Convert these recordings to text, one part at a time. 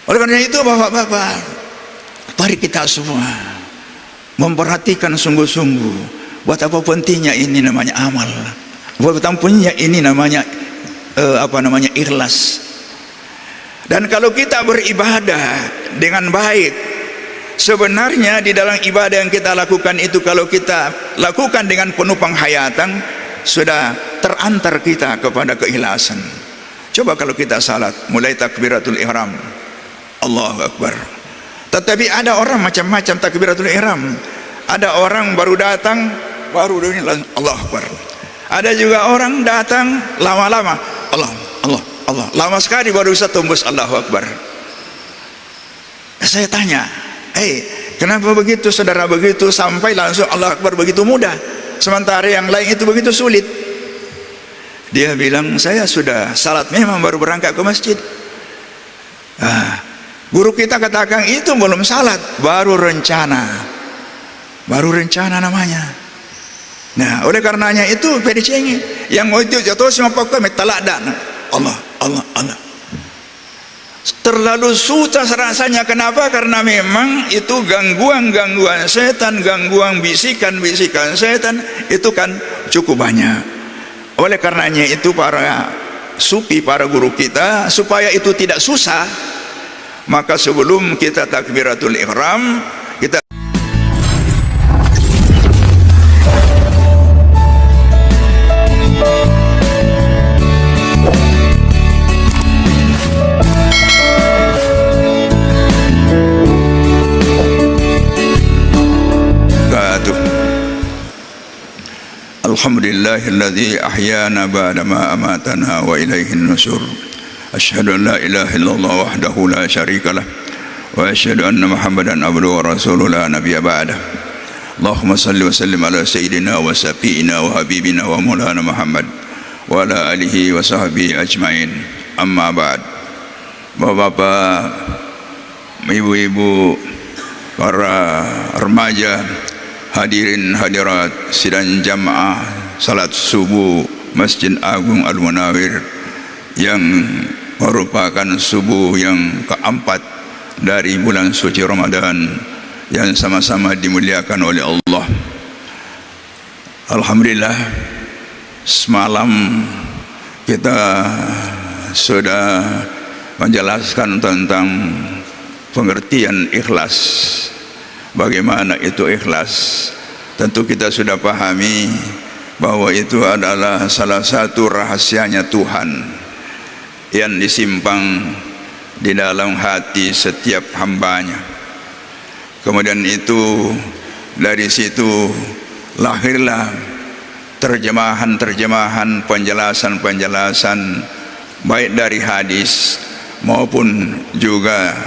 Oleh karena itu bapak-bapak, mari kita semua memperhatikan sungguh-sungguh betapa pentingnya ini namanya amal, betapa pentingnya ini namanya ikhlas. Dan kalau kita beribadah dengan baik, sebenarnya di dalam ibadah yang kita lakukan itu, kalau kita lakukan dengan penuh penghayatan, sudah terantar kita kepada keikhlasan. Coba kalau kita salat, mulai takbiratul ihram, Allahu Akbar. Tetapi ada orang macam-macam takbiratul ihram. Ada orang baru datang, baru Allahu Akbar. Ada juga orang datang lama-lama, Allah, lama sekali baru bisa tembus Allahu Akbar. Saya tanya, kenapa begitu saudara, begitu sampai langsung Allahu Akbar begitu mudah, sementara yang lain itu begitu sulit? Dia bilang, saya sudah salat memang baru berangkat ke masjid. Guru kita katakan itu belum salat, baru rencana namanya. Nah, oleh karenanya itu PDCNG yang mau itu jatuh semua pokok metaladan Allah. Terlalu susah rasanya. Kenapa? Karena memang itu gangguan setan, gangguan bisikan setan itu kan cukup banyak. Oleh karenanya itu para sufi, para guru kita, supaya itu tidak susah, maka sebelum kita takbiratul ihram, kita Alhamdulillahilladzi ahyana ba'da ma amatana wa ilaihin nusur. Asyhadu an la ilaha illallah wahdahu la syarikalah wa asyhadu anna Muhammadan abduhu wa rasuluhu la nabiyya ba'dah. Allahumma salli wa sallim ala sayyidina wa safiina wa habibina wa maulana Muhammad wa ala alihi wa sahbihi ajmain. Amma ba'd. Bapak-bapak, ibu-ibu, para remaja, hadirin hadirat sidang jamaah salat subuh Masjid Agung Al-Munawir yang merupakan subuh yang keempat dari bulan suci Ramadan yang sama-sama dimuliakan oleh Allah. Alhamdulillah, semalam kita sudah menjelaskan tentang pengertian ikhlas. Bagaimana itu ikhlas? Tentu kita sudah pahami bahwa itu adalah salah satu rahasianya Tuhan yang disimpan di dalam hati setiap hambanya. Kemudian itu dari situ lahirlah terjemahan-terjemahan, penjelasan-penjelasan baik dari hadis maupun juga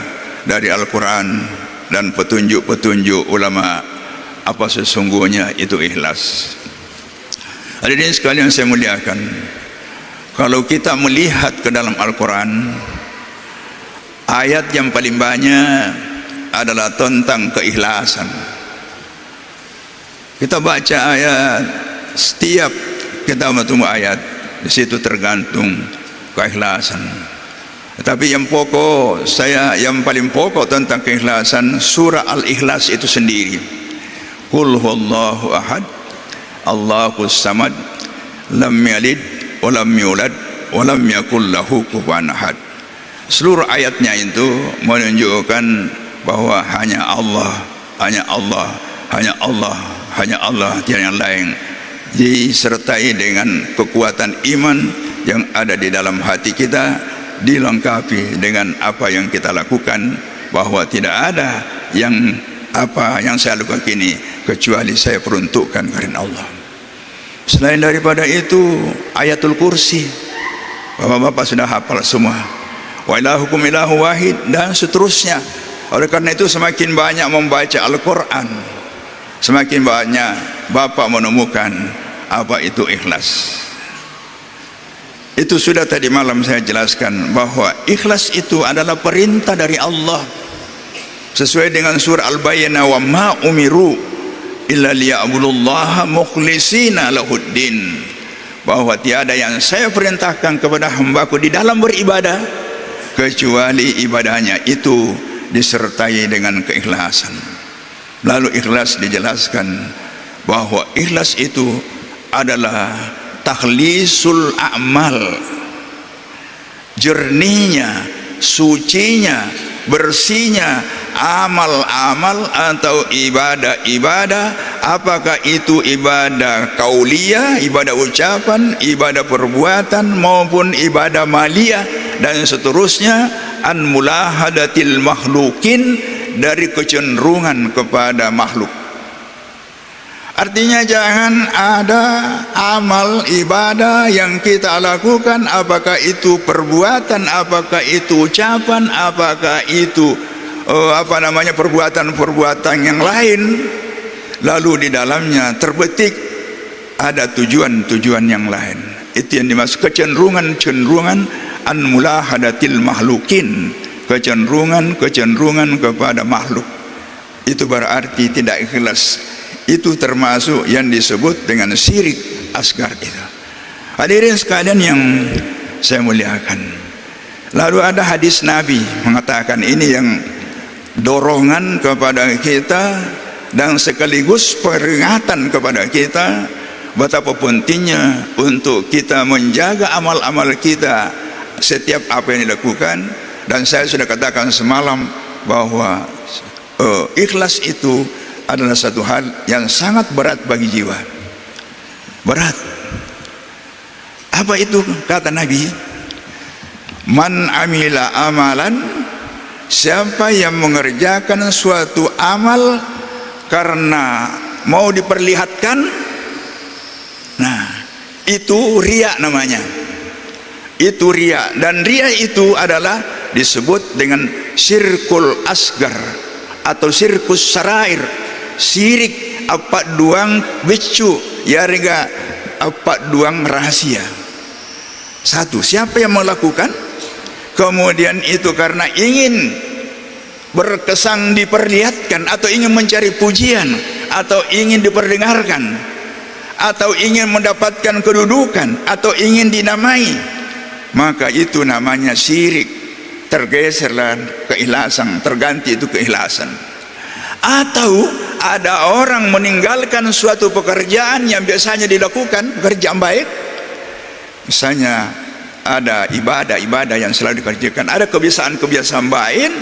dari Al-Quran dan petunjuk-petunjuk ulama apa sesungguhnya itu ikhlas. Hadirin sekalian saya muliakan, kalau kita melihat ke dalam Al-Quran, ayat yang paling banyak adalah tentang keikhlasan. Kita baca ayat, setiap kita bertemu ayat, di situ tergantung keikhlasan. Tetapi yang pokok, yang paling pokok tentang keikhlasan, surah Al-Ikhlas itu sendiri. Qul huwallahu ahad, Allahus samad, lam yalid wa lam yulad wa lam yakul lahu kufuwan ahad. Seluruh ayatnya itu menunjukkan bahwa hanya Allah, hanya Allah, hanya Allah, hanya Allah, tiada yang lain. Disertai dengan kekuatan iman yang ada di dalam hati kita, dilengkapi dengan apa yang kita lakukan, bahwa tidak ada yang apa yang saya lakukan ini kecuali saya peruntukkan karena Allah. Selain daripada itu, ayatul kursi, bapak-bapak sudah hafal semua, wa ilahukum ilahu wahid, dan seterusnya. Oleh karena itu semakin banyak membaca Al-Quran, semakin banyak bapak menemukan apa itu ikhlas. Itu sudah tadi malam saya jelaskan bahwa ikhlas itu adalah perintah dari Allah sesuai dengan surah Al-Bayyinah, wa ma umiru illa liya'budullaha mukhlishina lahuddin, bahwa tiada yang saya perintahkan kepada hambaku di dalam beribadah kecuali ibadahnya itu disertai dengan keikhlasan. Lalu ikhlas dijelaskan bahwa ikhlas itu adalah takhlisul a'mal, jernihnya, sucinya, bersihnya amal-amal atau ibadah-ibadah, apakah itu ibadah qauliyah, ibadah ucapan, ibadah perbuatan maupun ibadah maliyah dan seterusnya, an mulahadatil makhlukin, dari kecenderungan kepada makhluk. Artinya jangan ada amal ibadah yang kita lakukan, apakah itu perbuatan, apakah itu ucapan, apakah itu perbuatan-perbuatan yang lain, lalu di dalamnya terbetik ada tujuan-tujuan yang lain. Itu yang dimaksud kecenderungan an mulahadatil makhlukin, kecenderungan kepada makhluk. Itu berarti tidak ikhlas. Itu termasuk yang disebut dengan syirik asgar itu. Hadirin sekalian yang saya muliakan, lalu ada hadis Nabi mengatakan, ini yang dorongan kepada kita dan sekaligus peringatan kepada kita betapa pentingnya untuk kita menjaga amal-amal kita setiap apa yang dilakukan. Dan saya sudah katakan semalam bahwa ikhlas itu adalah satu hal yang sangat berat bagi jiwa. Berat. Apa itu kata Nabi? Man amila amalan, siapa yang mengerjakan suatu amal karena mau diperlihatkan, nah itu riya namanya. Itu riya, dan riya itu adalah disebut dengan syirkul asgar atau sirkus sarair, sirik apa duang bicu ya rega apa duang rahasia. Satu, siapa yang melakukan kemudian itu karena ingin berkesan diperlihatkan, atau ingin mencari pujian, atau ingin diperdengarkan, atau ingin mendapatkan kedudukan, atau ingin dinamai, maka itu namanya syirik. Tergeserlah keikhlasan, terganti itu keikhlasan. Atau ada orang meninggalkan suatu pekerjaan yang biasanya dilakukan, pekerjaan baik, misalnya ada ibadah-ibadah yang selalu dikerjakan, ada kebiasaan-kebiasaan baik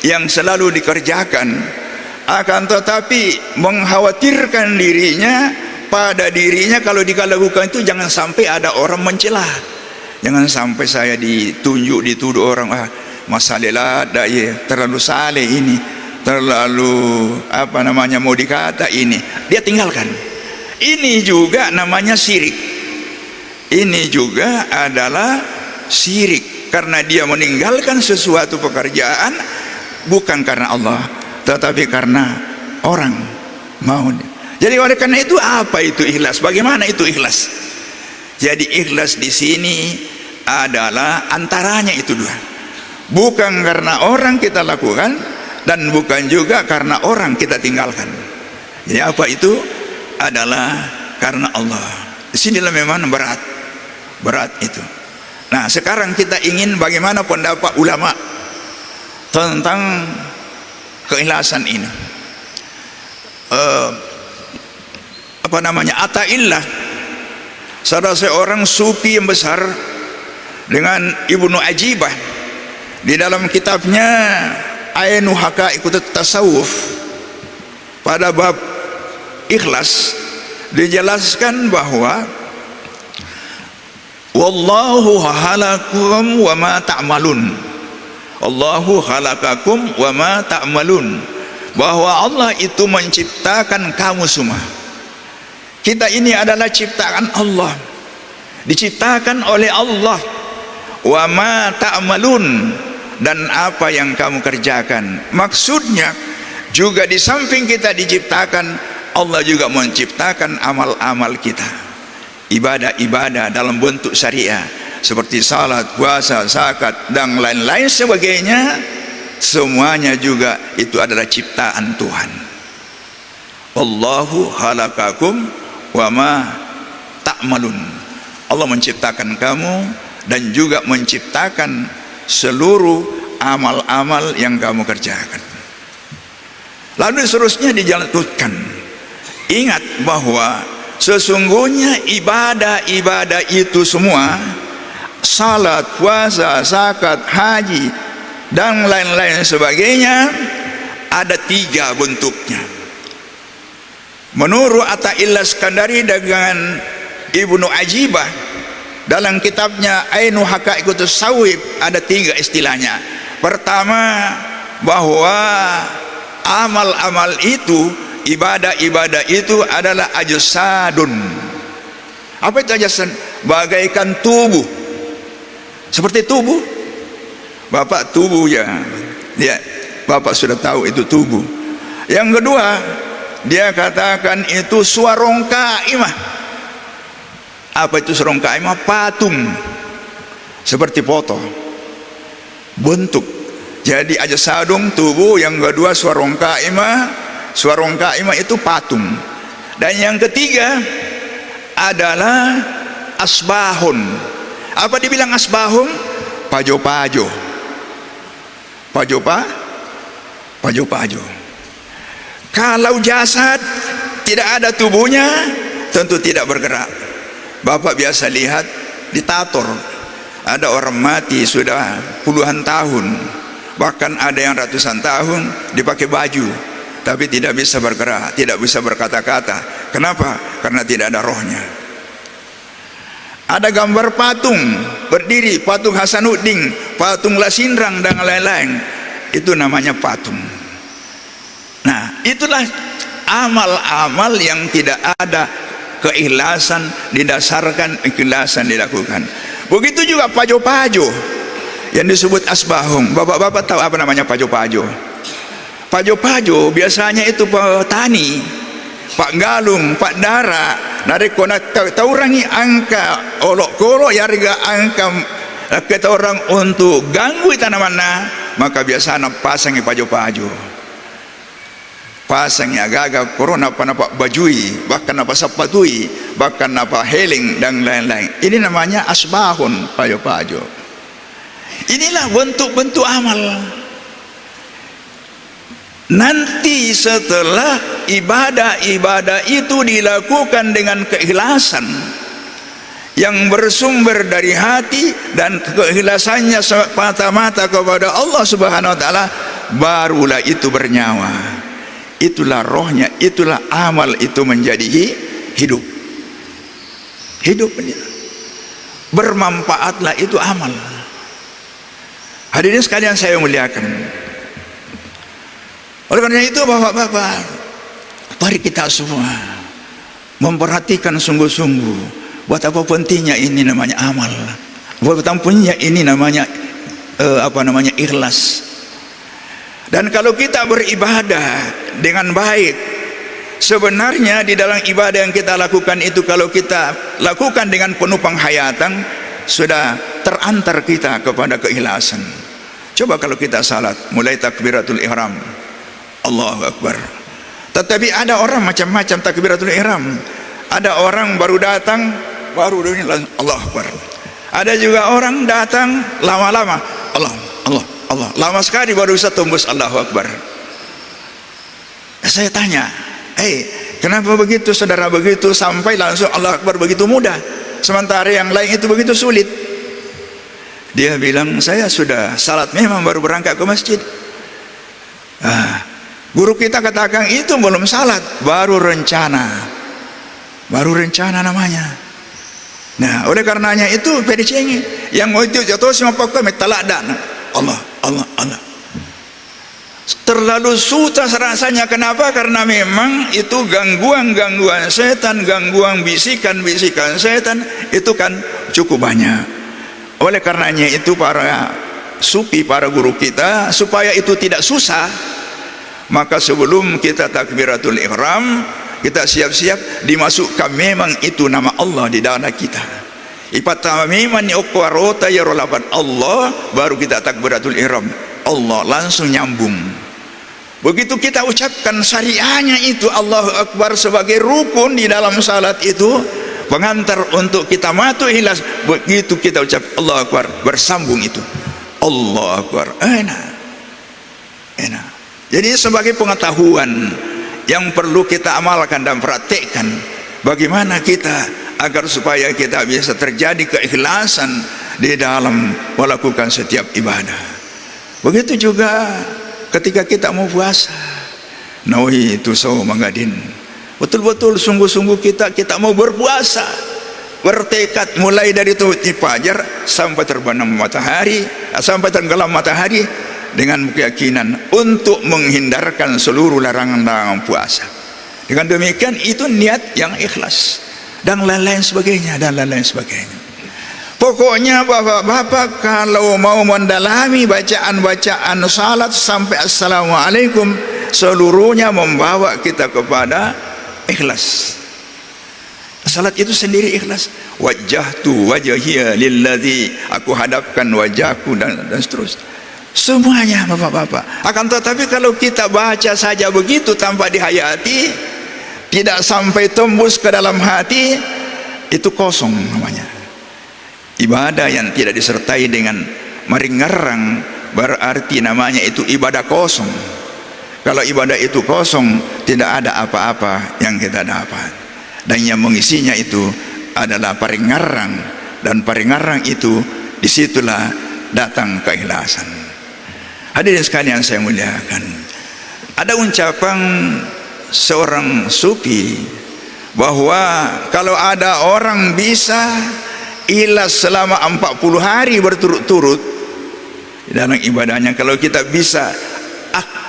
yang selalu dikerjakan, akan tetapi mengkhawatirkan dirinya, pada dirinya kalau dilakukan itu jangan sampai ada orang mencela. Jangan sampai saya dituduh orang, masalah daya terlalu saleh ini, terlalu mau dikata ini, dia tinggalkan. Ini juga namanya syirik. Ini juga adalah syirik karena dia meninggalkan sesuatu pekerjaan bukan karena Allah, tetapi karena orang mau. Jadi oleh karena itu, apa itu ikhlas? Bagaimana itu ikhlas? Jadi ikhlas di sini adalah antaranya itu dua, bukan karena orang kita lakukan dan bukan juga karena orang kita tinggalkan. Jadi apa itu? Adalah karena Allah. Disinilah memang berat itu. Nah sekarang kita ingin bagaimana pendapat ulama tentang keikhlasan ini. Ata'illah, salah seorang sufi yang besar dengan Ibnu Ajibah, di dalam kitabnya Ainu Haqaiqut Tasawuf pada bab ikhlas dijelaskan bahwa wallahu khalaqakum wa ma ta'malun, Allahu khalaqakum wa ma ta'malun, bahwa Allah itu menciptakan kamu semua. Kita ini adalah ciptaan Allah, diciptakan oleh Allah. Wa ma ta'malun, dan apa yang kamu kerjakan. Maksudnya juga di samping kita diciptakan, Allah juga menciptakan amal-amal kita, ibadah-ibadah dalam bentuk syariah seperti salat, puasa, zakat dan lain-lain sebagainya. Semuanya juga itu adalah ciptaan Tuhan. Allahu khalaqakum wa ma ta'malun, Allah menciptakan kamu dan juga menciptakan seluruh amal-amal yang kamu kerjakan. Lalu seterusnya dijalankan. Ingat bahwa sesungguhnya ibadah-ibadah itu semua, salat, puasa, zakat, haji, dan lain-lain sebagainya, ada 3 bentuknya. Menurut Ata'illah Skandari dengan Ibnu Ajibah dalam kitabnya Ainu Haqaiqut Sawib, ada 3 istilahnya. Pertama, bahwa amal-amal itu, ibadah-ibadah itu adalah ajsadun. Apa itu ajsad? Bagaikan tubuh. Seperti tubuh. Bapak tubuh ya. Bapak sudah tahu itu tubuh. Yang kedua, dia katakan itu suarong kaimah. Apa itu suarong kaimah? Patung. Seperti foto. Bentuk. Jadi ajsadun tubuh, yang kedua suarong kaimah. Suarong kaimah itu patung. Dan yang ketiga adalah asbahun. Apa dibilang asbahun? Pajo-pajo. Pajo-pajo. Kalau jasad tidak ada tubuhnya, tentu tidak bergerak. Bapak biasa lihat di tator, ada orang mati sudah puluhan tahun, bahkan ada yang ratusan tahun dipakai baju, tapi tidak bisa bergerak, tidak bisa berkata-kata. Kenapa? Karena tidak ada rohnya. Ada gambar patung berdiri, patung Hasanuddin, patung Lasindrang, dan lain-lain. Itu namanya patung. Nah, itulah amal-amal yang tidak ada keikhlasan, didasarkan ikhlasan dilakukan. Begitu juga pajo-pajo yang disebut asbahum. Bapak-bapak tahu apa namanya pajo-pajo? Pajo-pajo biasanya itu petani, Pak Galung, Pak Dara, dari kona taurangi angka olok-kolok ya harga angka kita orang untuk ganggu tanaman, maka biasanya pasangi pajo-pajo, pasangi agak-agak corona apa napa bajui, bahkan apa sapatui, bahkan apa heling dan lain-lain. Ini namanya asbahun, pajo-pajo. Inilah bentuk-bentuk amal. Nanti setelah ibadah-ibadah itu dilakukan dengan keikhlasan yang bersumber dari hati dan keikhlasannya semata-mata kepada Allah Subhanahu wa taala, barulah itu bernyawa. Itulah rohnya, itulah amal itu menjadi hidup. Hidupnya bermanfaatlah itu amal. Hadirin sekalian saya muliakan. Oleh karena itu bapak-bapak, mari kita semua memperhatikan sungguh-sungguh buat apa pentingnya ini namanya amal, buat apa pentingnya ini namanya ikhlas. Dan kalau kita beribadah dengan baik, sebenarnya di dalam ibadah yang kita lakukan itu, kalau kita lakukan dengan penuh penghayatan, sudah terantar kita kepada keikhlasan. Coba kalau kita salat, mulai takbiratul ihram, Allahu Akbar. Tetapi ada orang macam-macam takbiratul ihram. Ada orang baru datang, baru ini Allahu Akbar. Ada juga orang datang lama-lama, Allah, lama sekali baru bisa tembus Allahu Akbar. Saya tanya, kenapa begitu saudara, begitu sampai langsung Allahu Akbar begitu mudah, sementara yang lain itu begitu sulit? Dia bilang, saya sudah salat memang baru berangkat ke masjid. Guru kita katakan itu belum salat, baru rencana namanya. Nah, oleh karenanya itu pedicengi yang mau itu jatuh semua pokok metaladan Allah. Terlalu susah rasanya. Kenapa? Karena memang itu gangguan setan, gangguan bisikan setan itu kan cukup banyak. Oleh karenanya itu para sufi, para guru kita, supaya itu tidak susah, maka sebelum kita takbiratul ihram, kita siap-siap dimasukkan memang itu nama Allah di dada kita. Ipatamiman yaqwarota yarolaban Allah, baru kita takbiratul ihram, Allah langsung nyambung. Begitu kita ucapkan syariahnya itu Allahu Akbar sebagai rukun di dalam salat itu, pengantar untuk kita matu ikhlas. Begitu kita ucap Allahu Akbar, bersambung itu Allahu Akbar. Enak. Jadi sebagai pengetahuan yang perlu kita amalkan dan praktekkan, bagaimana kita agar supaya kita bisa terjadi keikhlasan di dalam melakukan setiap ibadah. Begitu juga ketika kita mau puasa, nawaitu shauma ghadin, betul-betul sungguh-sungguh kita mau berpuasa, bertekad mulai dari terbit fajar sampai terbenam matahari, sampai tenggelam matahari, dengan keyakinan untuk menghindarkan seluruh larangan-larangan puasa. Dengan demikian itu niat yang ikhlas, dan lain-lain sebagainya, dan lain-lain sebagainya. Pokoknya bapak-bapak kalau mau mendalami bacaan-bacaan salat sampai assalamualaikum, seluruhnya membawa kita kepada ikhlas. Salat itu sendiri ikhlas. Wajjahtu wajhiya lilladzi, aku hadapkan wajahku, dan seterusnya. Semuanya bapak-bapak. Akan tetapi kalau kita baca saja begitu tanpa dihayati, tidak sampai tembus ke dalam hati, itu kosong namanya. Ibadah yang tidak disertai dengan meringarang berarti namanya itu ibadah kosong. Kalau ibadah itu kosong, tidak ada apa-apa yang kita dapat, dan yang mengisinya itu adalah peringarang, dan peringarang itu disitulah datang keikhlasan. Hadirin sekalian saya muliakan, ada ucapan seorang sufi bahwa kalau ada orang bisa ikhlas selama 40 hari berturut-turut dalam ibadahnya, kalau kita bisa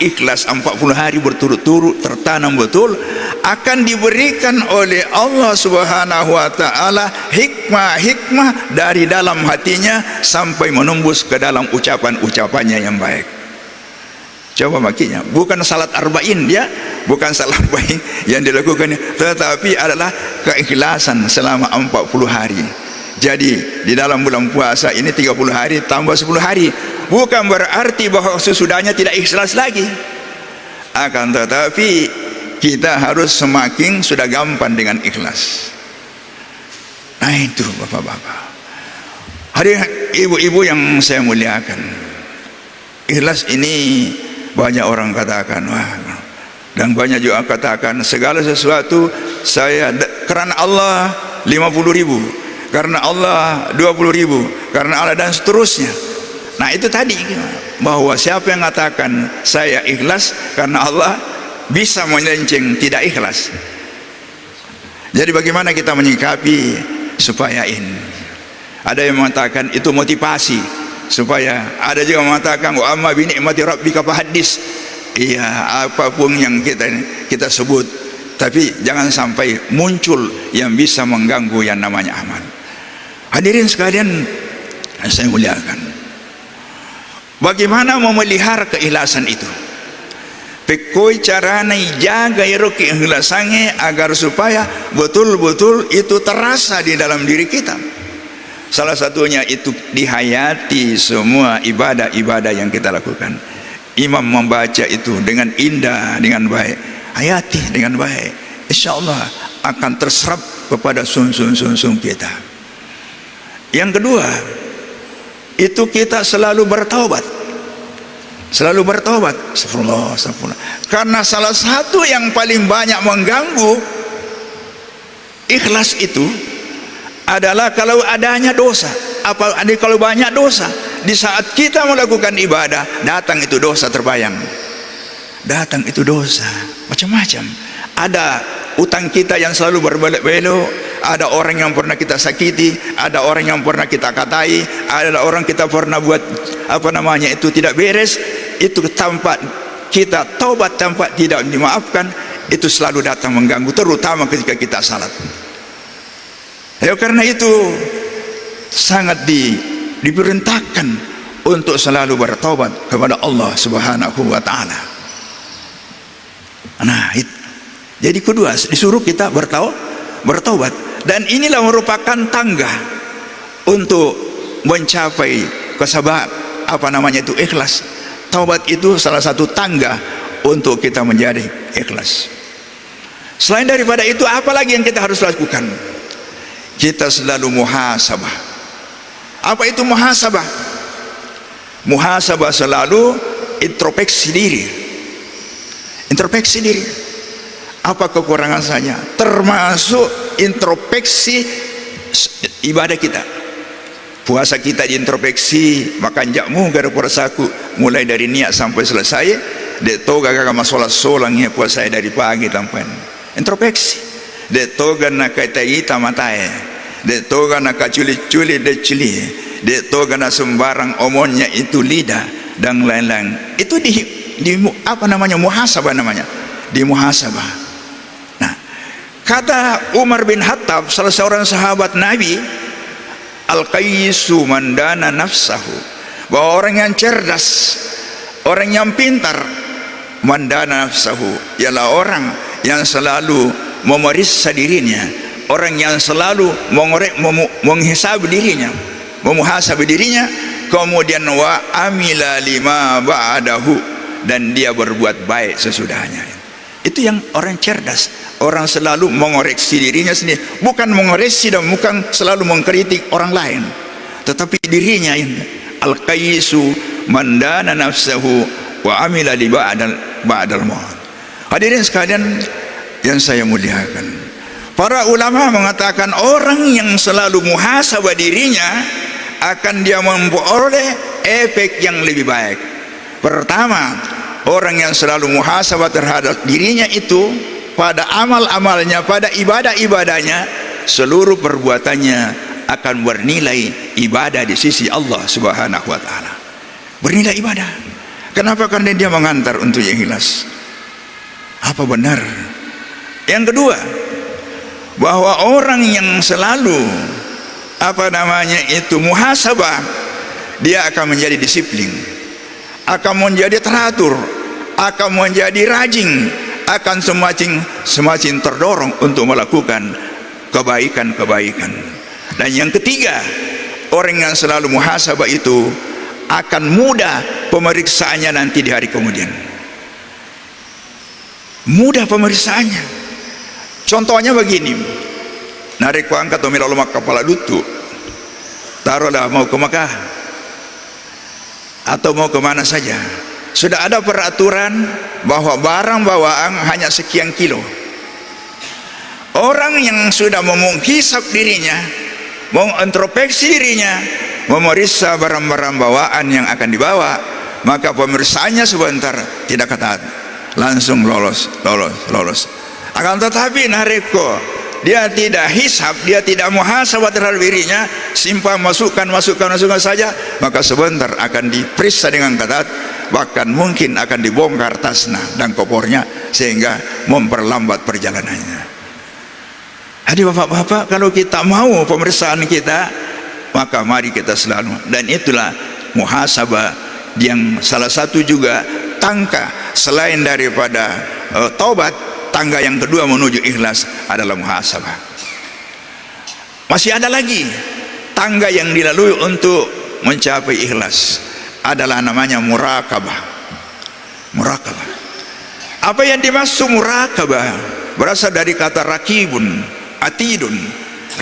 ikhlas 40 hari berturut-turut tertanam betul, akan diberikan oleh Allah Subhanahu wa taala hikmah-hikmah dari dalam hatinya sampai menembus ke dalam ucapan-ucapannya yang baik. Coba makinya, bukan salat arba'in ya, bukan salat arba'in yang dilakukan, tetapi adalah keikhlasan selama 40 hari. Jadi di dalam bulan puasa ini 30 hari tambah 10 hari, bukan berarti bahwa sesudahnya tidak ikhlas lagi. Akan tetapi kita harus semakin sudah gampang dengan ikhlas. Nah itu bapak-bapak, hadirin ibu-ibu yang saya muliakan, ikhlas ini banyak orang katakan, wah, dan banyak juga katakan segala sesuatu saya karena Allah 50.000, karena Allah 20.000, karena Allah, dan seterusnya. Nah itu tadi bahwa siapa yang mengatakan saya ikhlas karena Allah bisa melenceng tidak ikhlas. Jadi bagaimana kita menyikapi supaya ini? Ada yang mengatakan itu motivasi supaya, ada juga mengatakan wa amma bi ni'mati rabbika fahaddits. Iya, apapun yang kita sebut, tapi jangan sampai muncul yang bisa mengganggu yang namanya amal. Hadirin sekalian saya muliakan, bagaimana memelihara keikhlasan itu? Pekoi caranya jaga keikhlasannya agar supaya betul-betul itu terasa di dalam diri kita. Salah satunya itu dihayati semua ibadah-ibadah yang kita lakukan. Imam membaca itu dengan indah, dengan baik, hayati dengan baik, insya Allah akan terserap kepada sun kita. Yang kedua, itu kita selalu bertaubat. Selalu bertaubat. Astagfirullah. Karena salah satu yang paling banyak mengganggu ikhlas itu adalah kalau adanya dosa. Apalagi kalau banyak dosa, di saat kita melakukan ibadah, datang itu dosa terbayang. Datang itu dosa macam-macam. Ada utang kita yang selalu berbelok-belok, ada orang yang pernah kita sakiti, ada orang yang pernah kita katai, ada orang kita pernah buat itu tidak beres. Itu tanpa kita taubat, tanpa tidak dimaafkan, itu selalu datang mengganggu, terutama ketika kita salat. Ya, karena itu sangat diperintahkan untuk selalu bertobat kepada Allah Subhanahu wa taala. Nah, jadi kedua disuruh kita bertobat, dan inilah merupakan tangga untuk mencapai kesabaran ikhlas. Taubat itu salah satu tangga untuk kita menjadi ikhlas. Selain daripada itu, apa lagi yang kita harus lakukan? Kita selalu muhasabah. Apa itu muhasabah? Muhasabah selalu introspeksi diri. Introspeksi diri. Apa kekurangan saya? Termasuk introspeksi ibadah kita. Puasa kita diintrospeksi, makan jakmu gara puasaku mulai dari niat sampai selesai. Dek toga kakak masalah solangnya puasa dari pagi sampai introspeksi. Dek toga nak kata kita matai. Dek toga nak culi-culi dek culi. Dek toga nak sembarang omonnya itu lidah dan lain-lain. Itu di apa namanya, muhasabah namanya. Di muhasabah. Nah, kata Umar bin Khattab, salah seorang sahabat Nabi, al-qayyisu mandana nafsahu, bahwa orang yang cerdas, orang yang pintar, mandana nafsahu, ialah orang yang selalu memeriksa dirinya, orang yang selalu menghisab dirinya, memuhasab dirinya, kemudian wa amila lima ba'dahu, dan dia berbuat baik sesudahnya. Itu yang orang cerdas. Orang selalu mengoreksi dirinya sendiri, bukan mengoreksi dan bukan selalu mengkritik orang lain, tetapi dirinya. Al-qayyisu mandana nafsahu wa amila li ba'dal maut. Hadirin sekalian yang saya muliakan, para ulama mengatakan orang yang selalu muhasabah dirinya akan dia memperoleh efek yang lebih baik. Pertama, orang yang selalu muhasabah terhadap dirinya itu, pada amal-amalnya, pada ibadah-ibadahnya, seluruh perbuatannya akan bernilai ibadah di sisi Allah Subhanahu wa taala. Bernilai ibadah. Kenapa? Karena dia mengantar untuk yang ikhlas. Apa benar? Yang kedua, bahwa orang yang selalu apa namanya itu muhasabah, dia akan menjadi disiplin, akan menjadi teratur, akan menjadi rajin, akan semakin terdorong untuk melakukan kebaikan-kebaikan. Dan yang ketiga, orang yang selalu muhasabah itu akan mudah pemeriksaannya nanti di hari kemudian. Mudah pemeriksaannya. Contohnya begini, narik ku angkat Amirul Mak kepala lutu, taruhlah mau ke Mekah atau mau kemana saja, sudah ada peraturan bahwa barang bawaan hanya sekian kilo. Orang yang sudah menghisap dirinya, mengintrospeksi dirinya, memeriksa barang-barang bawaan yang akan dibawa, maka pemeriksaannya sebentar tidak ketat, langsung lolos. Akan tetapi nareko, dia tidak hisap, dia tidak muhasabah terhadap dirinya, simpang masukkan saja, maka sebentar akan diperiksa dengan ketat, bahkan mungkin akan dibongkar tasnya dan kopornya sehingga memperlambat perjalanannya. Jadi bapak-bapak, kalau kita mau pemeriksaan kita, maka mari kita selalu, dan itulah muhasabah yang salah satu juga tangga selain daripada taubat. Tangga yang kedua menuju ikhlas adalah muhasabah. Masih ada lagi tangga yang dilalui untuk mencapai ikhlas, adalah namanya murakabah. Murakabah. Apa yang dimaksud murakabah? Berasal dari kata rakibun, atidun.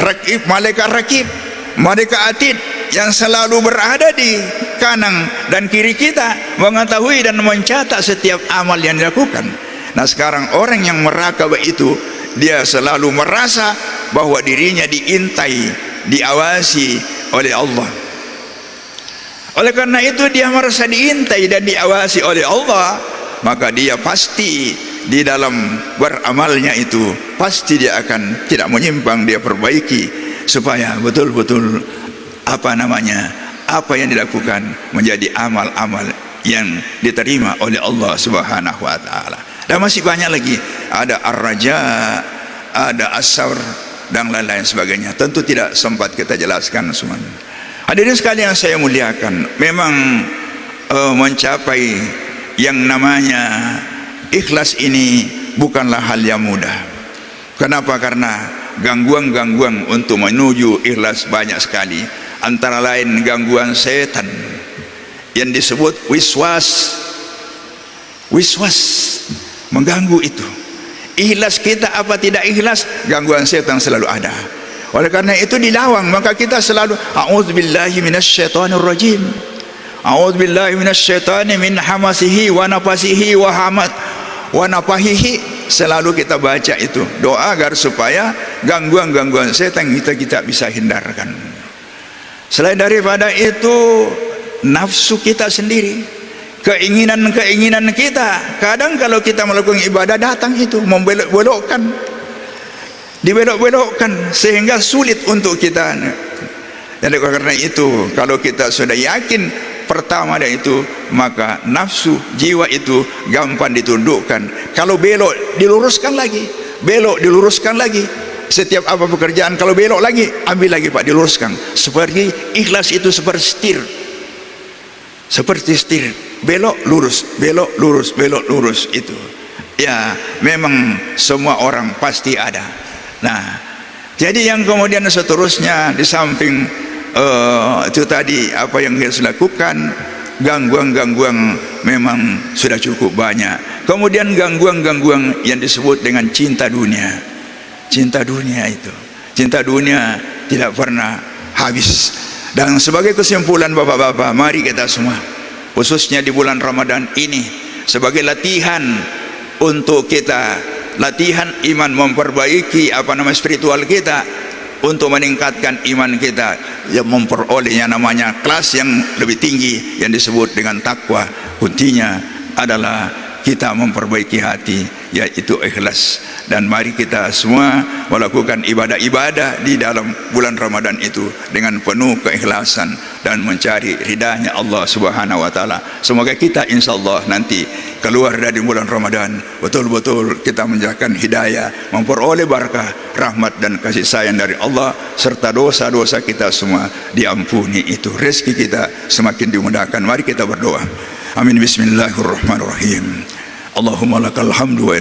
Rakib, malaikat rakib, malaikat atid yang selalu berada di kanan dan kiri kita, mengetahui dan mencatat setiap amal yang dilakukan. Nah, sekarang orang yang merakabah itu, dia selalu merasa bahwa dirinya diintai, diawasi oleh Allah. Oleh karena itu dia merasa diintai dan diawasi oleh Allah, maka dia pasti di dalam beramalnya itu pasti dia akan tidak menyimpang, dia perbaiki supaya betul-betul apa yang dilakukan menjadi amal-amal yang diterima oleh Allah Subhanahu wa taala. Dan masih banyak lagi, ada ar-raja, ada as-sabr dan lain-lain sebagainya. Tentu tidak sempat kita jelaskan semuanya. Hadirin sekalian yang saya muliakan, memang mencapai yang namanya ikhlas ini bukanlah hal yang mudah. Kenapa? Karena gangguan-gangguan untuk menuju ikhlas banyak sekali. Antara lain gangguan setan yang disebut wiswas. Wiswas mengganggu itu. Ikhlas kita apa tidak ikhlas, gangguan setan selalu ada. Oleh karena itu dilawang, maka kita selalu a'udzubillahi minasyaitonirrajim. a'udzubillahi minasyaitani min hamasihi wa nafasihi wa nafahihi. Selalu kita baca itu doa agar supaya gangguan-gangguan setan kita bisa hindarkan. Selain daripada itu, nafsu kita sendiri, keinginan-keinginan kita, kadang kalau kita melakukan ibadah datang itu membelok-belokkan, dibelok-belokkan sehingga sulit untuk kita. Jadi karena itu, kalau kita sudah yakin pertama dari itu, maka nafsu jiwa itu gampang ditundukkan. Kalau belok diluruskan lagi, belok diluruskan lagi. Setiap apa pekerjaan kalau belok lagi, ambil lagi Pak, diluruskan. Seperti ikhlas itu seperti setir, seperti setir, belok lurus, belok lurus, belok lurus itu. Ya memang semua orang pasti ada. Nah, jadi yang kemudian seterusnya di samping itu tadi apa yang harus lakukan, gangguan-gangguan memang sudah cukup banyak. Kemudian gangguan-gangguan yang disebut dengan cinta dunia. Cinta dunia itu, cinta dunia tidak pernah habis. Dan sebagai kesimpulan bapak-bapak, mari kita semua, khususnya di bulan Ramadan ini, sebagai latihan untuk kita, latihan iman, memperbaiki spiritual kita, untuk meningkatkan iman kita, yang memperolehnya namanya kelas yang lebih tinggi yang disebut dengan takwa. Kuntinya adalah kita memperbaiki hati, yaitu ikhlas. Dan mari kita semua melakukan ibadah-ibadah di dalam bulan Ramadan itu dengan penuh keikhlasan dan mencari ridhanya Allah Subhanahu wa taala. Semoga kita insyaallah nanti keluar dari bulan Ramadan betul-betul kita menjalankan hidayah, memperoleh barakah, rahmat dan kasih sayang dari Allah, serta dosa-dosa kita semua diampuni itu. Rezeki kita semakin dimudahkan. Mari kita berdoa. Amin. Bismillahirrahmanirrahim. Allahumma lakal hamdu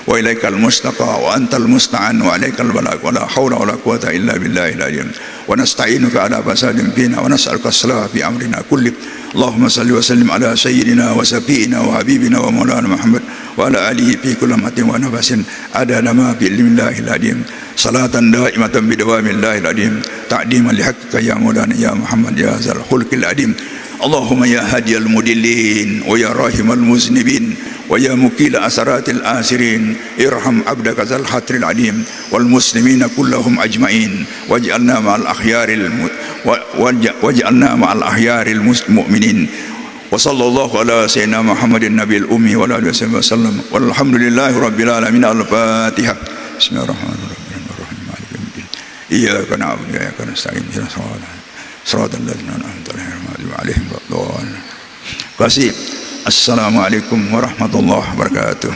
wa ilaikal mustaqa wa antal musta'an wa alaikal balagh wa la haula wa la quwata illa billahil aliyyil wa nasta'inuka ala fasadin fina wa nas'aluka as-salaha fi amrina kulli. Allahumma salli wa sallim ala sayyidina wa safiina wa habibina wa maulana Muhammad wa ala alihi fi kulli matin wa nafasin adana ma bi ilmillahil alim. Salatan daimatan bi dawamillahil alim. Ta'diman li haqqika ya maulana ya Muhammad ya zal khulqil adim. Allahumma ya hadiyal mudillin wa ya rahimal muznibin wa ya mukila asaratil asirin, irham abdaka zal hatril alim wal muslimina kullahum ajma'in waj'alna ma'al ahyaril mu'minin. Wa sallallahu ala sayyidina Muhammadin nabiyil ummi wa ala alihi wasallam walhamdulillahi rabbil alamin. Al-Fatihah. Bismillahirrahmanirrahim. Maliki yaumiddin. Iyyaka na'budu wa iyyaka nasta'in. Shiratal ladzina an'amta 'alaihim ghairil maghdubi 'alaihim. Assalamualaikum warahmatullahi wabarakatuh.